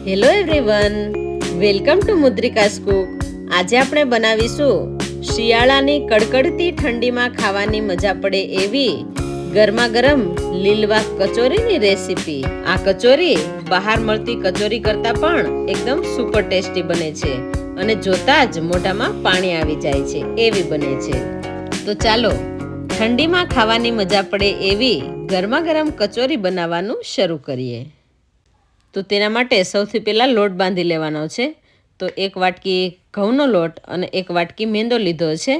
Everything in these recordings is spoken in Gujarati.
Hello everyone, welcome to Mudrika's cook. આજે આપણે બનાવીશું શિયાળાની કડકડતી ઠંડીમાં ખાવાની મજા પડે એવી ગરમા ગરમ લીલવા કચોરીની રેસીપી. આ કચોરી બહાર મળતી કચોરી કરતાં પણ એકદમ સુપર ટેસ્ટી બને છે અને જોતા જ મોઢામાં પાણી આવી જાય છે એવી બને છે. તો ચાલો ઠંડીમાં ખાવાની મજા પડે એવી ગરમા ગરમ કચોરી બનાવવાનું શરૂ કરીએ. તો તેના માટે સૌથી પહેલાં લોટ બાંધી લેવાનો છે. તો 1 વાટકી ઘઉંનો લોટ અને 1 વાટકી મેંદો લીધો છે.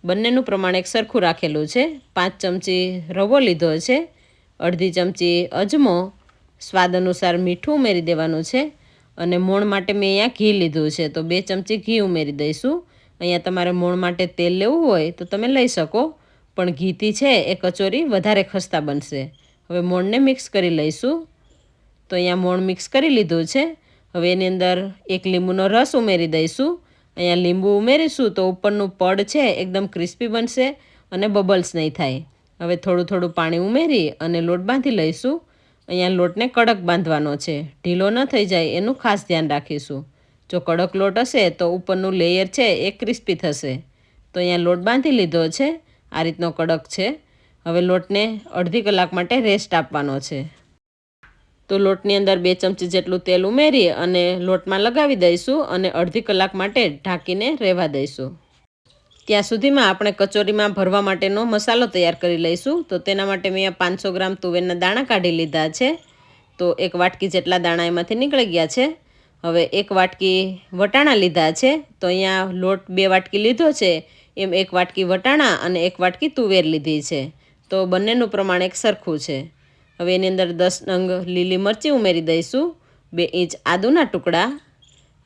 બંનેનું પ્રમાણ એક સરખું રાખેલું છે. 5 ચમચી રવો લીધો છે. અડધી ચમચી અજમો, સ્વાદ અનુસાર મીઠું ઉમેરી દેવાનું છે. અને મોણ માટે મેં અહીંયા ઘી લીધું છે, તો 2 ચમચી ઘી ઉમેરી દઈશું. અહીંયા તમારે મોણ માટે તેલ લેવું હોય તો તમે લઈ શકો, પણ ઘીથી છે એ કચોરી વધારે ખસ્તા બનશે. હવે મોણને મિક્સ કરી લઈશું. તો અહીંયા મોણ મિક્સ કરી લીધું છે. હવે એની અંદર 1 લીંબુનો રસ ઉમેરી દઈશું. અહીંયા લીંબુ ઉમેરીશું તો ઉપરનું પડ છે એકદમ ક્રિસ્પી બનશે અને બબલ્સ નહીં થાય. હવે થોડું થોડું પાણી ઉમેરી અને લોટ બાંધી લઈશું. અહીંયા લોટને કડક બાંધવાનો છે, ઢીલો ન થઈ જાય એનું ખાસ ધ્યાન રાખીશું. જો કડક લોટ હશે તો ઉપરનું લેયર છે એ ક્રિસ્પી થશે. તો અહીંયા લોટ બાંધી લીધો છે, આ રીતનો કડક છે. હવે લોટને અડધી કલાક માટે રેસ્ટ આપવાનો છે. તો લોટની અંદર 2 ચમચી જેટલું તેલ ઉમેરી અને લોટમાં લગાવી દઈશું અને અડધી કલાક માટે ઢાંકીને રહેવા દઈશું. ત્યાં સુધીમાં આપણે કચોરીમાં ભરવા માટેનો મસાલો તૈયાર કરી લઈશું. તો તેના માટે મેં 500 ગ્રામ તુવેરના દાણા કાઢી લીધા છે. તો 1 વાટકી જેટલા દાણા એમાંથી નીકળી ગયા છે. હવે 1 વાટકી વટાણા લીધા છે. તો અહીંયા લોટ 2 વાટકી લીધો છે, એમ 1 વાટકી વટાણા અને 1 વાટકી તુવેર લીધી છે. તો બંનેનું પ્રમાણ એક સરખું છે. હવે એની અંદર 10 નંગ લીલી મરચી ઉમેરી દઈશું, 2 ઇંચ આદુના ટુકડા.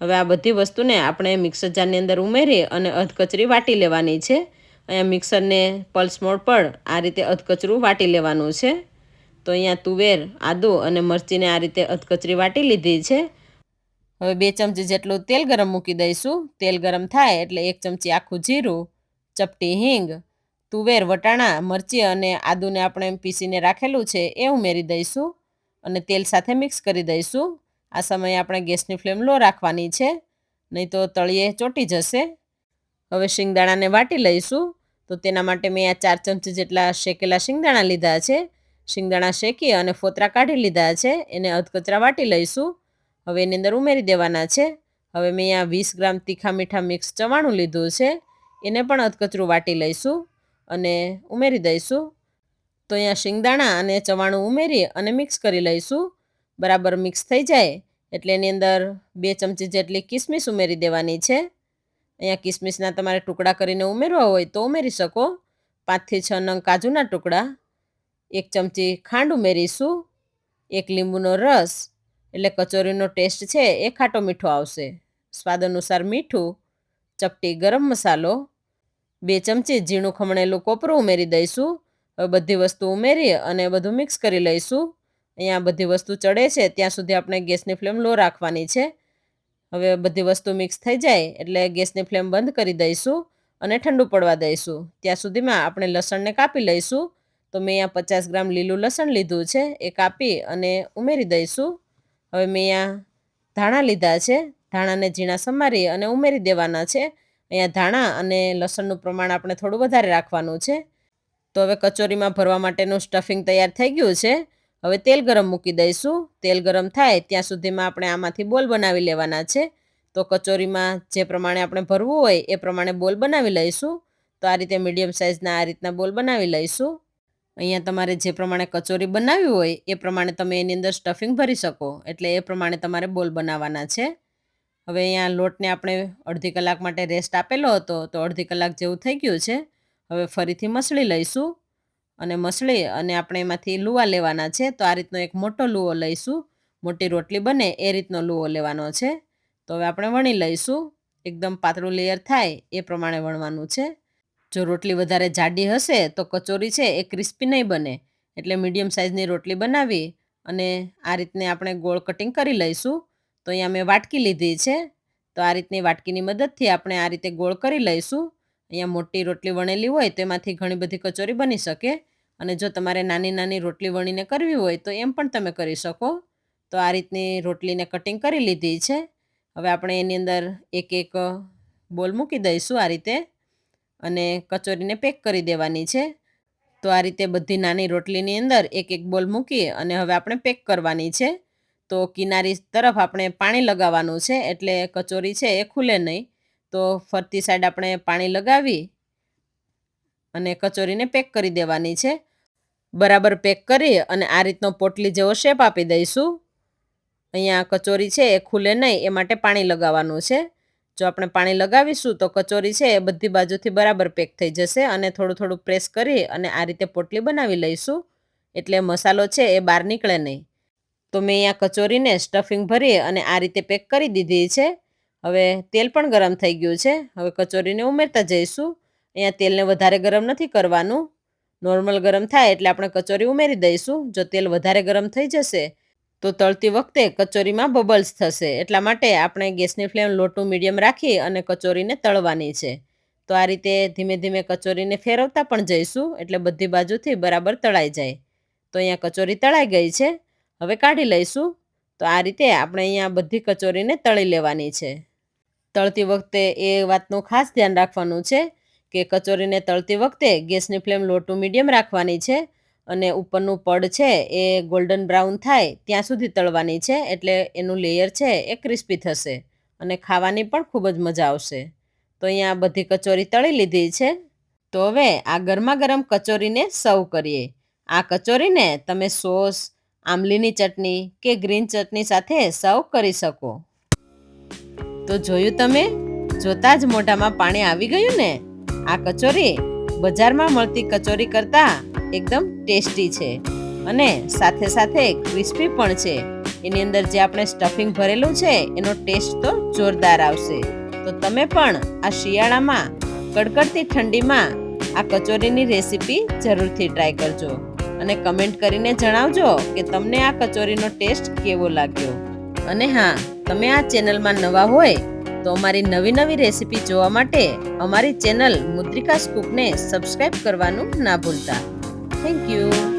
હવે આ બધી વસ્તુને આપણે મિક્સર જારની અંદર ઉમેરી અને અધકચરી વાટી લેવાની છે. અહીંયા મિક્સરને પલ્સ મોડ પર આ રીતે અધકચરું વાટી લેવાનું છે. તો અહીંયા તુવેર, આદુ અને મરચીને આ રીતે અધકચરી વાટી લીધી છે. હવે 2 ચમચી જેટલું તેલ ગરમ મૂકી દઈશું. તેલ ગરમ થાય એટલે 1 ચમચી આખું જીરું, ચપટી હિંગ, તુવેર, વટાણા, મરચી અને આદુને આપણે પીસીને રાખેલું છે એ ઉમેરી દઈશું અને તેલ સાથે મિક્સ કરી દઈશું. આ સમયે આપણે ગેસની ફ્લેમ લો રાખવાની છે, નહીં તો તળિયે ચોંટી જશે. હવે શિંગદાણાને વાટી લઈશું. તો તેના માટે મેં આ 4 ચમચી જેટલા શેકેલા શિંગદાણા લીધા છે. શિંગદાણા શેકી અને ફોતરા કાઢી લીધા છે, એને અધકચરા વાટી લઈશું. હવે એની અંદર ઉમેરી દેવાના છે. હવે મેં અહીંયા 20 ગ્રામ તીખા મીઠા મિક્સ ચવાણું લીધું છે, એને પણ અધકચરું વાટી લઈશું અને ઉમેરી દઈશું. તો અહીંયા શિંગદાણા અને ચવાણું ઉમેરી અને મિક્સ કરી લઈશું. બરાબર મિક્સ થઈ જાય એટલે એની અંદર 2 ચમચી જેટલી કિસમિસ ઉમેરી દેવાની છે. અહીંયા કિસમિસના તમારે ટુકડા કરીને ઉમેરવા હોય તો ઉમેરી શકો. 5 થી 6 નંગ કાજુના ટુકડા, 1 ચમચી ખાંડ ઉમેરીશું, 1 લીંબુનો રસ, એટલે કચોરીનો ટેસ્ટ છે એ ખાટો મીઠો આવશે. સ્વાદ અનુસાર મીઠું, ચપટી ગરમ મસાલો, 2 ચમચી ઝીણું ખમણેલું કોપરું ઉમેરી દઈશું. હવે બધી વસ્તુ ઉમેરી અને બધું મિક્સ કરી લઈશું. અહીંયા બધી વસ્તુ ચડે છે ત્યાં સુધી આપણે ગેસની ફ્લેમ લો રાખવાની છે. હવે બધી વસ્તુ મિક્સ થઈ જાય એટલે ગેસની ફ્લેમ બંધ કરી દઈશું અને ઠંડુ પડવા દઈશું. ત્યાં સુધીમાં આપણે લસણને કાપી લઈશું. તો મેં અહીંયા 50 ગ્રામ લીલું લસણ લીધું છે, એ કાપી અને ઉમેરી દઈશું. હવે મેં અહીંયા ધાણા લીધા છે, ધાણાને ઝીણા સમારી અને ઉમેરી દેવાના છે. અહીંયા ધાણા અને લસણનું પ્રમાણ આપણે થોડું વધારે રાખવાનું છે. તો હવે કચોરીમાં ભરવા માટેનું સ્ટફિંગ તૈયાર થઈ ગયું છે. હવે તેલ ગરમ મૂકી દઈશું. તેલ ગરમ થાય ત્યાં સુધીમાં આપણે આમાંથી બોલ બનાવી લેવાના છે. તો કચોરીમાં જે પ્રમાણે આપણે ભરવું હોય એ પ્રમાણે બોલ બનાવી લઈશું. તો આ રીતે મીડિયમ સાઇઝના આ રીતના બોલ બનાવી લઈશું. અહીંયા તમારે જે પ્રમાણે કચોરી બનાવવી હોય એ પ્રમાણે તમે એની અંદર સ્ટફિંગ ભરી શકો, એટલે એ પ્રમાણે તમારે બોલ બનાવવાના છે. હવે અહીંયા લોટને આપણે અડધી કલાક માટે રેસ્ટ આપેલો હતો, તો અડધી કલાક જેવું થઈ ગયું છે. હવે ફરીથી મસળી લઈશું અને મસળી અને આપણે એમાંથી લુવા લેવાના છે. તો આ રીતનો એક મોટો લુવો લઈશું, મોટી રોટલી બને એ રીતનો લુવો લેવાનો છે. તો હવે આપણે વણી લઈશું. એકદમ પાતળું લેયર થાય એ પ્રમાણે વણવાનું છે. જો રોટલી વધારે જાડી હશે તો કચોરી છે એ ક્રિસ્પી નહીં બને, એટલે મીડિયમ સાઇઝની રોટલી બનાવી અને આ રીતને આપણે ગોળ કટિંગ કરી લઈશું. તો અહીંયા મેં વાટકી લીધી છે, તો આ રીતની વાટકીની મદદથી આપણે આ રીતે ગોળ કરી લઈશું. અહીંયા મોટી રોટલી વણેલી હોય તો એમાંથી ઘણી બધી કચોરી બની શકે, અને જો તમારે નાની નાની રોટલી વણીને કરવી હોય તો એમ પણ તમે કરી શકો. તો તો આ રીતની રોટલીને કટિંગ કરી લીધી છે. હવે આપણે એની અંદર એક એક બોલ મૂકી દઈશું આ રીતે અને કચોરીને પેક કરી દેવાની છે. તો આ રીતે બધી નાની રોટલીની અંદર એક એક બોલ મૂકી અને હવે આપણે પેક કરવાની છે. તો કિનારી તરફ આપણે પાણી લગાવવાનું છે, એટલે કચોરી છે એ ખુલે નહીં. તો ફરતી સાઈડ આપણે પાણી લગાવી અને કચોરીને પેક કરી દેવાની છે. બરાબર પેક કરી અને આ રીતનો પોટલી જેવો શેપ આપી દઈશું. અહીંયા કચોરી છે એ ખુલે નહીં એ માટે પાણી લગાવવાનું છે. જો આપણે પાણી લગાવીશું તો કચોરી છે એ બધી બાજુથી બરાબર પેક થઈ જશે અને થોડું થોડું પ્રેસ કરી અને આ રીતે પોટલી બનાવી લઈશું, એટલે મસાલો છે એ બહાર નીકળે નહીં. તો મેં અહીંયા કચોરીને સ્ટફિંગ ભરી અને આ રીતે પેક કરી દીધી છે. હવે તેલ પણ ગરમ થઈ ગયું છે. હવે કચોરીને ઉમેરતા જઈશું. અહીંયા તેલને વધારે ગરમ નથી કરવાનું, નોર્મલ ગરમ થાય એટલે આપણે કચોરી ઉમેરી દઈશું. જો તેલ વધારે ગરમ થઈ જશે તો તળતી વખતે કચોરીમાં બબલ્સ થશે, એટલા માટે આપણે ગેસની ફ્લેમ લો ટુ મીડિયમ રાખી અને કચોરીને તળવાની છે. તો આ રીતે ધીમે ધીમે કચોરીને ફેરવતા પણ જઈશું, એટલે બધી બાજુથી બરાબર તળાઈ જાય. તો અહીંયા કચોરી તળાઈ ગઈ છે. હવે કાઢી લઈશું. તો આ રીતે આપણે અહીંયા બધી કચોરીને તળી લેવાની છે. તળતી વખતે એ વાતનું ખાસ ધ્યાન રાખવાનું છે કે કચોરીને તળતી વખતે ગેસની ફ્લેમ લો ટુ મીડિયમ રાખવાની છે અને ઉપરનું પડ છે એ ગોલ્ડન બ્રાઉન થાય ત્યાં સુધી તળવાની છે, એટલે એનું લેયર છે એ ક્રિસ્પી થશે અને ખાવાની પણ ખૂબ જ મજા આવશે. તો અહીંયા બધી કચોરી તળી લીધી છે. તો હવે આ ગરમા ગરમ કચોરીને સર્વ કરીએ. આ કચોરીને તમે સોસ, આમલીની ચટણી કે ગ્રીન ચટણી સાથે સર્વ કરી શકો. તો જોયું તમે? જોતાં જ મોઢામાં પાણી આવી ગયું ને? આ કચોરી બજારમાં મળતી કચોરી કરતાં એકદમ ટેસ્ટી છે અને સાથે સાથે ક્રિસ્પી પણ છે. એની અંદર જે આપણે સ્ટફિંગ ભરેલું છે એનો ટેસ્ટ તો જોરદાર આવશે. તો તમે પણ આ શિયાળામાં કડકડતી ઠંડીમાં આ કચોરીની રેસીપી જરૂરથી ટ્રાય કરજો અને કમેન્ટ કરીને જણાવજો કે તમને આ કચોરીનો ટેસ્ટ કેવો લાગ્યો. અને હા, તમે આ ચેનલમાં નવા હોય તો અમારી નવી નવી રેસીપી જોવા માટે અમારી ચેનલ મુદ્રિકાસ કુકને સબસ્ક્રાઇબ કરવાનું ના ભૂલતા. Thank you.